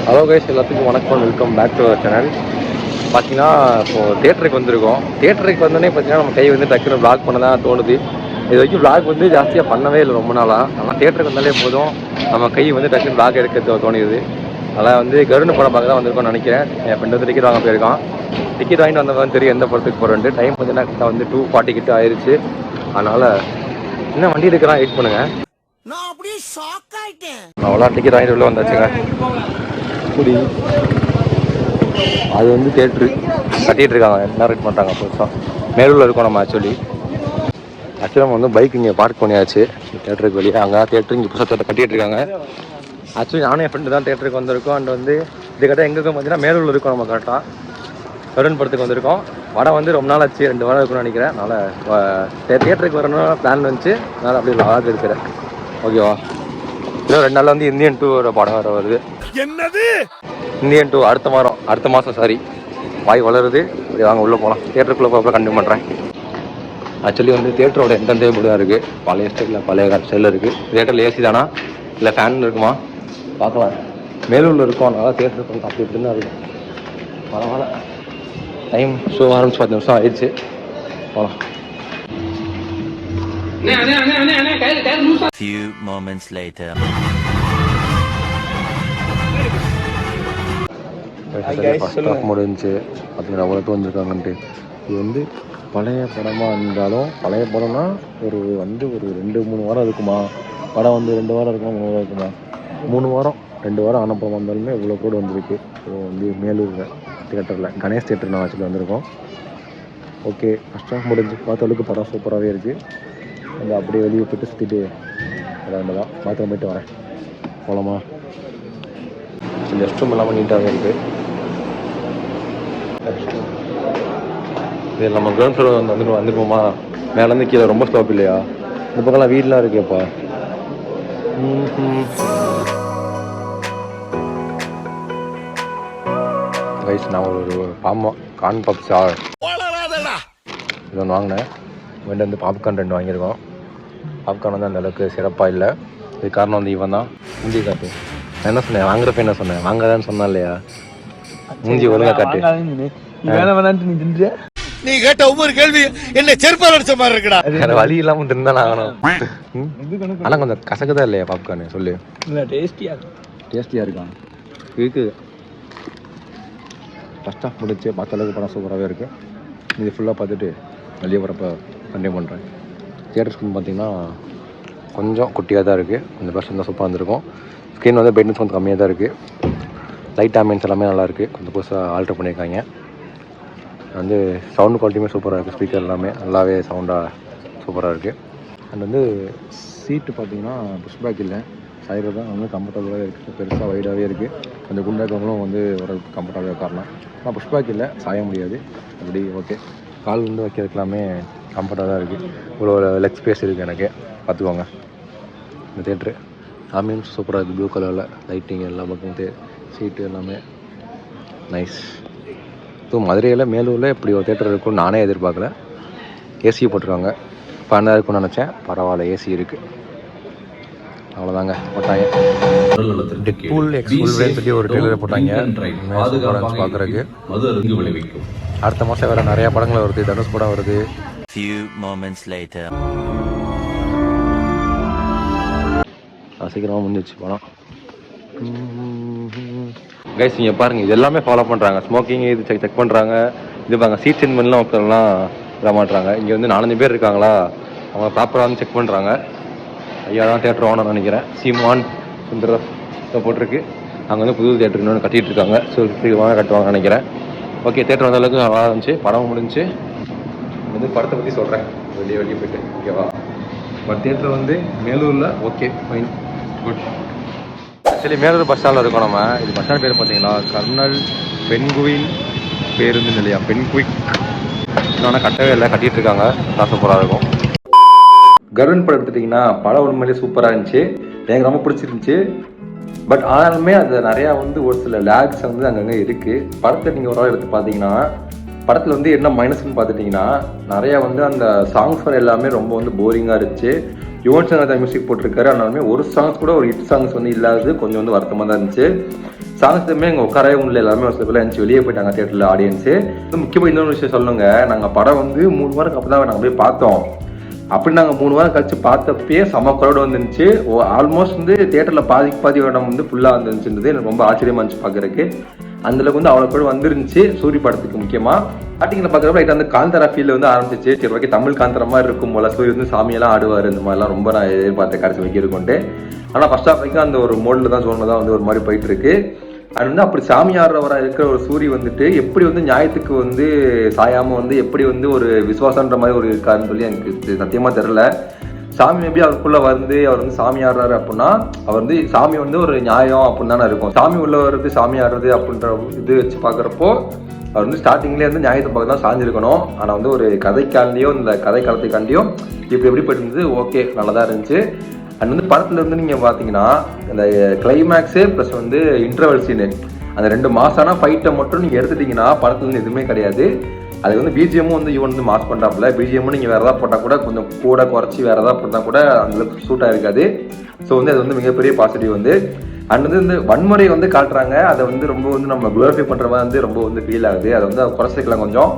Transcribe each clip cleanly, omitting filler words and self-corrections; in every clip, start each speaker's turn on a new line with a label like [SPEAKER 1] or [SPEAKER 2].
[SPEAKER 1] Hello guys, எல்லாத்துக்கும் வணக்கம். Welcome back to our channel. பார்த்தீங்கன்னா இப்போது தியேட்டருக்கு வந்திருக்கோம். தியேட்டருக்கு வந்தோடனே பார்த்தீங்கன்னா நம்ம கை வந்து டக்குன்னு விளாக் பண்ண தான் தோணுது. இது வரைக்கும் விளாக் வந்து ஜாஸ்தியாக பண்ணவே இல்லை ரொம்ப நாளாக. ஆனால் தியேட்டருக்கு வந்தாலே போதும் நம்ம கை வந்து டக்குன்னு விளாக் எடுக்க தோணுது. அதனால் வந்து கருண் படம் பார்க்க தான் வந்திருக்கோம்னு நினைக்கிறேன். என் ஃப்ரெண்டு வந்து டிக்கெட் வாங்க போயிருக்கான். டிக்கெட் வாங்கிட்டு வந்தவங்க தெரியும் எந்த படத்துக்கு போகிறேன்ட்டு. டைம் பார்த்தீங்கன்னா வந்து 2:40 கிட்ட ஆயிடுச்சு. அதனால் இன்னும் வண்டி எடுக்கிறான், வெயிட் பண்ணுங்கள்.
[SPEAKER 2] நான் அப்படியே ஷாக் ஆயிட்டேன்.
[SPEAKER 1] அவ்வளோ டிக்கெட் வாங்கிட்டு உள்ள வந்தாச்சுங்க. குடி அது வந்து தேட்ரு கட்டிகிட்டு இருக்காங்க, என்ன ரேட் பண்ணுறாங்க புதுசாக. மேலூரில் இருக்கோம் நம்ம. ஆக்சுவலி நம்ம வந்து பைக் இங்கே பார்க் பண்ணியாச்சு தேட்டருக்கு வெளியே. அங்கே தேட்டரு இங்கே புதுசாக தேட்டர் கட்டிகிட்டு இருக்காங்க. ஆக்சுவலி நானும் என் ஃப்ரெண்டு தான் தேட்டருக்கு வந்திருக்கோம். அண்ட் வந்து இது கரெக்டாக எங்கே பார்த்தீங்கன்னா மேலூரில் இருக்கோம் நம்ம. கரெக்டாக கருண் படத்துக்கு வந்திருக்கோம். படம் வந்து ரொம்ப நாள் ஆச்சு, 2 வாரம் இருக்குன்னு நினைக்கிறேன். அதனால் தேட்டருக்கு வரணும்னு பிளான் வந்துச்சு. அதனால் அப்படி லாக் இருக்கிறேன். ஓகேவா? இன்னும் 2 நாளில் வந்து இந்தியன் 2 படம் வர வருது.
[SPEAKER 2] என்னது
[SPEAKER 1] இந்தியன் 2 அடுத்த மாதம் சாரி. வாய் வளருது. அப்படி வாங்க உள்ளே போகலாம். தியேட்டருக்குள்ளே போக கண்டினியூ பண்ணுறேன். ஆக்சுவலி வந்து தியேட்டரோட என்ட்ரன்ஸே இப்படி தான் இருக்குது. பழைய ஸ்டைலில் பழைய ஸ்டைலில் இருக்குது. தியேட்டரில் ஏசி தானா இல்லை ஃபேன் இருக்குமா பார்க்கலாம். மேலூரில் இருக்கும், அதனால தியேட்டருக்கு வந்து அப்படி இப்படி தான் இருக்கும். பரவாயில்ல. டைம் ஷோ ஆரம்பிச்சு 10 நிமிஷம் ஆயிடுச்சு. போகலாம்.
[SPEAKER 3] Few moments later.
[SPEAKER 1] முடிஞ்சு பார்த்தீங்கன்னா அவ்வளோக்கு வந்திருக்காங்கன்ட்டு. இது வந்து பழைய படமாக இருந்தாலும், பழைய படம்னா ஒரு 2-3 வாரம் இருக்குமா. படம் வந்து 2 வாரம் இருக்குமா 3 வாரம் இருக்குமா, 3 வாரம் 2 வாரம் ஆன படம் வந்தாலுமே இவ்வளோ கூட வந்திருக்கு. ஸோ வந்து மேலூரில் தியேட்டரில் கணேஷ் தியேட்டர் நான் ஆக்சுவலி வந்திருக்கோம். ஓகே, ஃபஸ்ட் ஆஃப் முடிஞ்சு பார்த்த அளவுக்கு படம் சூப்பராகவே இருக்குது. அந்த அப்படியே வெளியே போய்ட்டு சுற்றிட்டு விளையாண்டு தான் பாத்ரூம் போய்ட்டு வரேன். போகலாமா? ரெஸ்ட் ரூம் இல்லாமல் நீட்டாகவே இருக்குது. இது நம்ம கிரவுண்ட் ஃப்ளோர் வந்துருப்போமா. மேலேருந்து கீழே ரொம்ப ஸ்டாப் இல்லையா. இந்த பக்கம்லாம் வீடெலாம் இருக்கேப்பா. கைஸ், நான் ஒரு கார்ன் பப்ஸ் இது ஒன்று வாங்கினேன். வீட்டில் வந்து பாப்கார்ன் 2 வாங்கியிருக்கோம். பாப்கார்ன் வந்து அந்த அளவுக்கு சிறப்பாக இல்லை. இது காரணம் வந்து இவன் தான். மூஞ்சி காட்டு. நான் என்ன சொன்னேன், வாங்குறப்ப என்ன சொன்னேன், வாங்காதான்னு சொன்னா இல்லையா. மூஞ்சி ஒழுங்கா காட்டு.
[SPEAKER 2] நீ கேட்ட ஒவ்வொரு கேள்வி என்ன செருப்பால் அடிச்ச மாதிரி இருக்குடா.
[SPEAKER 1] வேற வழி இல்லாம தின்னுதான் ஆகணும். ஆனா கொஞ்சம் கசக்குதா இல்லையா பாப்கார்ன்? சொல்லு. டேஸ்டியா இருக்கான். இருக்கு. ஃபர்ஸ்ட் ஆஃப் முடிச்சு பார்த்த அளவுக்கு படம் சூப்பராகவே இருக்குது. இது ஃபுல்லாக பார்த்துட்டு வெளியே வரப்போ கண்டினியூ பண்ணுறேன். தியேட்டர் ஸ்க்ரீன் பார்த்தீங்கன்னா கொஞ்சம் குட்டியாக தான் இருக்குது. கொஞ்சம் பர்சன்ட் தான் சூப்பராக இருந்திருக்கும். ஸ்க்ரீன் வந்து பிரைட்னஸ் கொஞ்சம் கம்மியாக தான் இருக்குது. லைட் ஆம்பியன்ஸ் எல்லாமே நல்லாயிருக்கு. கொஞ்சம் புதுசாக ஆல்ட்ரு பண்ணியிருக்காங்க. வந்து சவுண்டு குவாலிட்டியுமே சூப்பராக இருக்குது. ஸ்பீக்கர் எல்லாமே நல்லாவே சவுண்டாக சூப்பராக இருக்குது. அண்ட் வந்து சீட்டு பார்த்தீங்கன்னா புஷ் பேக் இல்லை, சைடு தான் வந்து கம்ஃபர்டபுளாகவே இருக்குது. பெருசாக வைடாகவே இருக்குது. கொஞ்சம் குண்டாக்கவங்களும் வந்து ஒரு கம்ஃபர்டபுளாக உட்காரலாம். ஆனால் புஷ் பேக் இல்லை, சாய முடியாது. அப்படி ஓகே. கால் வந்து வைக்கிறதுக்கெல்லாமே கம்ஃபர்ட்டாக தான் இருக்குது. இவ்வளோ லெக் ஸ்பேஸ் இருக்குது எனக்கு, பார்த்துக்கோங்க. இந்த தேட்ரு ஆம்பியன்ஸ் சூப்பராக இருக்குது. ப்ளூ கலரில் லைட்டிங் எல்லா பக்கமும் சீட்டு எல்லாமே நைஸ். ஸோ மதுரையில் மேலூரில் இப்படி ஒரு தேட்டர் இருக்கும்னு நானே எதிர்பார்க்கல. ஏசி போட்டிருக்காங்க. ஃபன்னாக இருக்கும்னு நினச்சேன். பரவாயில்ல, ஏசி இருக்குது. அவ்வளோதாங்க போட்டாங்க. டெட்பூல் எக்ஸ்பூல்னு சொல்லி ஒரு ட்ரெய்லர் போட்டாங்க பார்க்குறதுக்கு. அடுத்த மாதம் வேறு நிறையா படங்கள் வருது. தனுஷ் படம் வருது.
[SPEAKER 3] Few moments later.
[SPEAKER 1] சீக்கிரமாக முடிஞ்சிச்சு படம். கைஸ், நீங்கள் பாருங்கள், இது எல்லாமே ஃபாலோ பண்ணுறாங்க. ஸ்மோக்கிங் இது செக் பண்ணுறாங்க. இது பாருங்க, சீட் சென்ட் பண்ணலாம் ஒருத்தர்லாம் இதாக மாட்டுறாங்க. இங்கே வந்து 4-5 பேர் இருக்காங்களா, அவங்க ப்ராப்பராக வந்து செக் பண்ணுறாங்க. ஐயா தான் தேட்டர் ஓனர்னு நினைக்கிறேன். சீமான் சுந்தர போட்டிருக்கு. அங்கே வந்து புது தேட்டர் இன்னொன்று கட்டிகிட்டு இருக்காங்க. ஸோ சீக்கிரமாக கட்டுவாங்கன்னு நினைக்கிறேன். ஓகே, தேட்டர் வந்த அளவுக்கு நல்லா இருந்துச்சு. படம் முடிஞ்சு வந்து படத்தை பற்றி சொல்கிறேன் வெளியே போய்ட்டு. ஓகேவா? பட் தேட்டர் வந்து மேலூரில் okay fine good. Actually Melur bus ஸ்டாண்டில் இருக்கோம் நம்ம. இது பஸ் ஸ்டாண்ட் பேர் பார்த்தீங்களா, கர்னல் பென்குயின் பேருந்து நிலையம். பென்குயிக் இன்னொன்று கட்டவே இல்லை, கட்டிகிட்டு இருக்காங்க. தான் சூப்பராக இருக்கும். கருண் படம் எடுத்துட்டிங்கன்னா படம் உண்மையிலேயே சூப்பராக இருந்துச்சு. எனக்கு ரொம்ப பிடிச்சிருந்துச்சி. பட் ஆனாலுமே அது நிறையா வந்து ஒரு சில லேக்ஸ் வந்து அங்கங்கே இருக்குது. படத்தை நீங்கள் ஒரு ஆள் எடுத்து பார்த்தீங்கன்னா படத்தில் வந்து என்ன மைனஸ்ன்னு பார்த்துட்டிங்கன்னா நிறையா வந்து அந்த சாங்ஸ் வர எல்லாமே ரொம்ப வந்து போரிங்காக இருந்துச்சு. யுவன் சங்கர் ராஜா மியூசிக் போட்டிருக்காரு. ஆனாலுமே ஒரு சாங்ஸ் கூட ஒரு ஹிட் சாங்ஸ் வந்து இல்லாதது கொஞ்சம் வந்து வருத்தமாக தான் இருந்துச்சு. சாங்ஸ்மே இங்கே உட்காரவே முடியல, எல்லாமே ஒரு சில பேர் இருந்துச்சு, வெளியே போயிட்டாங்க தேட்டரில் ஆடியன்ஸு. முக்கியமாக இன்னொரு விஷயம் சொல்லுங்க, நாங்கள் படம் வந்து 3 வாரம் அப்போ தான் நாங்கள் போய் பார்த்தோம். அப்படி நாங்கள் 3 வாரம் கழிச்சு பார்த்தப்பே செம க்ரௌட் வந்துருந்துச்சு. ஆல்மோஸ்ட் வந்து தேட்டரில் பாதி இடம் வந்து ஃபுல்லாக வந்துருந்துச்சுன்றது எனக்கு ரொம்ப ஆச்சரியமா இருந்துச்சு பார்க்குறதுக்கு. அந்தளவுக்கு வந்து அவ்வளோ கூட வந்துருந்துச்சு சூரிய படத்துக்கு. முக்கியமாக ஸ்டார்டிங்கில் பார்க்குறப்ப லைட்டாக வந்து காந்தாரா ஃபீல் வந்து ஆரம்பிச்சிச்சு. சரி ஓகே, தமிழ் காந்தாரா மாதிரி இருக்கும் போல, சூரிய வந்து சாமியெல்லாம் ஆடுவார், இந்த மாதிரிலாம் ரொம்ப நான் எதிர்பார்த்தேன் கடைசி வைக்க இருக்கும்ட்டு. ஆனால் ஃபர்ஸ்ட் ஆஃப் வரைக்கும் அந்த ஒரு மோடில் தான் ஜோனில் தான் வந்து ஒரு மாதிரி போயிட்டு இருக்கு. அது வந்து அப்படி சாமி ஆடுறவராக இருக்கிற ஒரு சூரிய வந்துட்டு எப்படி வந்து நியாயத்துக்கு வந்து சாயாமல் வந்து எப்படி வந்து ஒரு விசுவாசன்ற மாதிரி ஒரு இருக்காருன்னு சொல்லி எனக்கு சத்தியமாக தெரில. சாமி மேபி அவருக்குள்ள வந்து அவர் வந்து சாமி ஆடுறாரு அப்படின்னா அவர் வந்து சாமி வந்து ஒரு நியாயம் அப்படின்னு தானே இருக்கும். சாமி உள்ள வர்றது சாமி ஆடுறது அப்படின்ற இது வச்சு பார்க்குறப்போ அவர் வந்து ஸ்டார்டிங்லேயே வந்து நியாயத்தை பார்க்க தான் சாஞ்சிருக்கணும். ஆனால் வந்து ஒரு கதைக்காண்டியோ இந்த கதை காலத்துக்காண்டியோ எப்படி போயிட்டு இருந்தது, ஓகே நல்லா தான் இருந்துச்சு. அண்ட் வந்து படத்துல இருந்து நீங்கள் பார்த்தீங்கன்னா இந்த கிளைமேக்ஸு ப்ளஸ் வந்து இன்டர்வல் சீனு அந்த 2 மாசான ஃபைட்டை மட்டும் நீங்கள் எடுத்துட்டிங்கன்னா படத்துலேருந்து எதுவுமே கிடையாது. அது வந்து பிஜிஎம்மும் வந்து இவன் வந்து மாஸ் பண்ணுறாப்புல. பிஜிஎம்மும் நீங்கள் வேறு ஏதாவது போட்டால் கூட கொஞ்சம் கூட குறைச்சி வேறு ஏதாவது போட்டால் கூட அந்தளவுக்கு சூட்டாக இருக்காது. ஸோ வந்து அது வந்து மிகப்பெரிய பாசிட்டிவ் வந்து. அண்ட் வந்து இந்த வன்முறை வந்து காட்டுறாங்க, அதை வந்து ரொம்ப வந்து நம்ம குளோரிஃபை பண்ணுற மாதிரி வந்து ரொம்ப வந்து ஃபீல் ஆகுது. அதை வந்து குறைச்சிக்கலாம் கொஞ்சம்.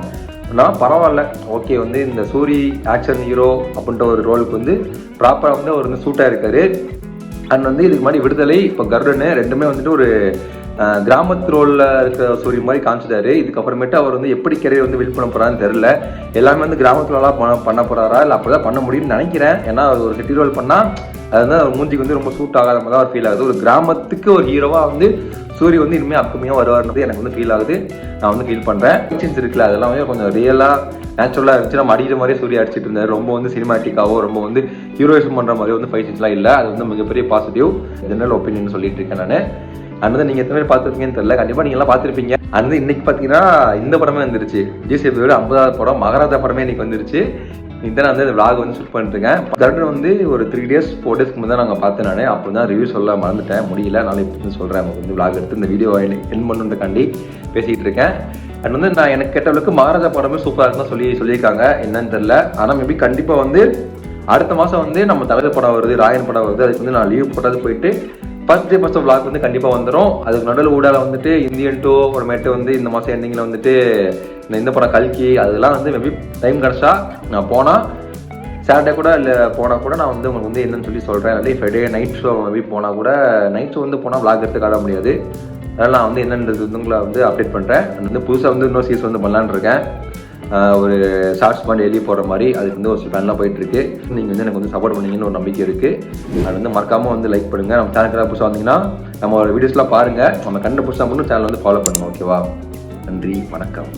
[SPEAKER 1] நான் பரவாயில்ல, ஓகே வந்து இந்த சூரி ஆக்ஷன் ஹீரோ அப்படின்ற ஒரு ரோலுக்கு வந்து ப்ராப்பராக வந்து அவர் வந்து சூட்டாக இருக்காரு. அண்ட் வந்து இதுக்கு மாதிரி விடுதலை இப்போ கருடன்னு ரெண்டுமே வந்துட்டு ஒரு கிராமத்து ரோலில் இருக்கிற சூரிய மாதிரி காமிச்சிட்டாரு. இதுக்கப்புறமேட்டு அவர் வந்து எப்படி கெரியர் வந்து பில்ட் பண்ண போகிறான்னு தெரில. எல்லாமே வந்து கிராமத்துலலாம் பண்ண போகிறாரா இல்லை அப்படி தான் பண்ண முடியும்னு நினைக்கிறேன். ஏன்னா அவர் ஒரு சிட்டி ரோல் பண்ணால் அது வந்து அவர் மூஞ்சிக்கு வந்து ரொம்ப சூட் ஆகாத மாதிரி தான் ஒரு ஃபீல் ஆகுது. ஒரு கிராமத்துக்கு ஒரு ஹீரோவாக வந்து சூரிய வந்து இனிமேல் அப்கமியாக வருவார்ன்றது எனக்கு வந்து ஃபீல் ஆகுது. நான் வந்து ஃபீல் பண்ணுறேன். ஆக்ஷன்ஸ் இருக்குல்ல அதெல்லாம் வந்து கொஞ்சம் ரியலாக நேச்சுரலாக இருந்துச்சு. நம்ம அடிக்கிற மாதிரியே சூரிய அடிச்சிட்டு இருந்தார். ரொம்ப வந்து சினிமாட்டிக்காவோ ரொம்ப வந்து ஹீரோயிசம் பண்ணுற மாதிரியோ வந்து ஃபைட் சீன்ஸ்லாம் இல்லை. அது வந்து மிகப்பெரிய பாசிட்டிவ் ஜெனரல் ஒப்பீனியன் சொல்லிட்டு இருக்கேன் நான். அது வந்து நீங்கள் எத்தனை பேர் பார்த்துருப்பீங்கன்னு தெரியல, கண்டிப்பாக நீங்கள்லாம் பார்த்துருப்பீங்க. அது வந்து இன்னைக்கு பார்த்தீங்கன்னா இந்த படமே வந்துருச்சு, ஜிசிபியோட 50வது படம் மகாராஜா படமே இன்னைக்கு வந்துருச்சு. இன்னைக்கு நான் வந்து இந்த விளாக் வந்து ஷூட் பண்ணிட்டுருக்கேன். கருடன் வந்து ஒரு 3 days 4 days முன்னாடி தான் நாங்கள் பார்த்தேன். நான் அப்போ தான் ரிவ்யூ சொல்ல மறந்துட்டேன், முடியல. நாளை இப்போ சொல்கிறேன். அவங்க வந்து விளாக் எடுத்து இந்த வீடியோ என் பண்ணுறதுக்காண்டி பேசிக்கிட்டு இருக்கேன். அண்ட் வந்து நான் எனக்கு கேட்டவளுக்கு மகாராஜா படமே சூப்பராக இருக்குன்னு சொல்லியிருக்காங்க. என்னன்னு தெரியல. ஆனால் மேபி கண்டிப்பாக வந்து அடுத்த மாதம் வந்து நம்ம தலைவர் படம் வருது, ராயன் படம் வருது. அதுக்கு வந்து நான் லீவ் போட்டது போயிட்டு ஃபர்ஸ்ட் டே ஃபர்ஸ்ட் விளாக் வந்து கண்டிப்பாக வந்துடும். அதுக்கு நடுவில் ஊடால வந்துட்டு இந்தியன் 2 அப்புறமேட்டு வந்து இந்த மாதம் எண்டிங்கில் வந்துட்டு இந்த படம் கல்கி அதெல்லாம் வந்து மேபி டைம் கிடச்சா நான் போனால் சாட்டர்டே கூட இல்லை போனால் கூட நான் வந்து உங்களுக்கு வந்து என்னன்னு சொல்லி சொல்கிறேன். இல்லாட்டி ஃப்ரைடே நைட் ஷோ மேபி போனால் கூட நைட் ஷோ வந்து போனால் விளாக் எடுத்து காட்ட முடியாது. அதனால் நான் வந்து என்னன்றது வந்து உங்களை வந்து அப்டேட் பண்ணுறேன். வந்து புதுசாக வந்து இன்னொரு சீஸ் வந்து பண்ணலான்னு இருக்கேன். ஒரு ஷார்ட்ஸ் பண்ணி எழுதி போடுற மாதிரி அதுக்கு வந்து ஒரு பிளான்லாம் போயிட்டுருக்கு. நீங்கள் வந்து எனக்கு வந்து சப்போர்ட் பண்ணீங்கன்னு ஒரு நம்பிக்கை இருக்குது. அது வந்து மறக்காமல் வந்து லைக் பண்ணுங்கள். நம்ம சேனலுக்கு புதுசாக வந்தீங்கன்னா நம்ம வீடியோஸ்லாம் பாருங்கள். நம்ம கண்ட புதுசாக மட்டும் சேனல் வந்து ஃபாலோ பண்ணுங்கள். ஓகேவா? நன்றி, வணக்கம்.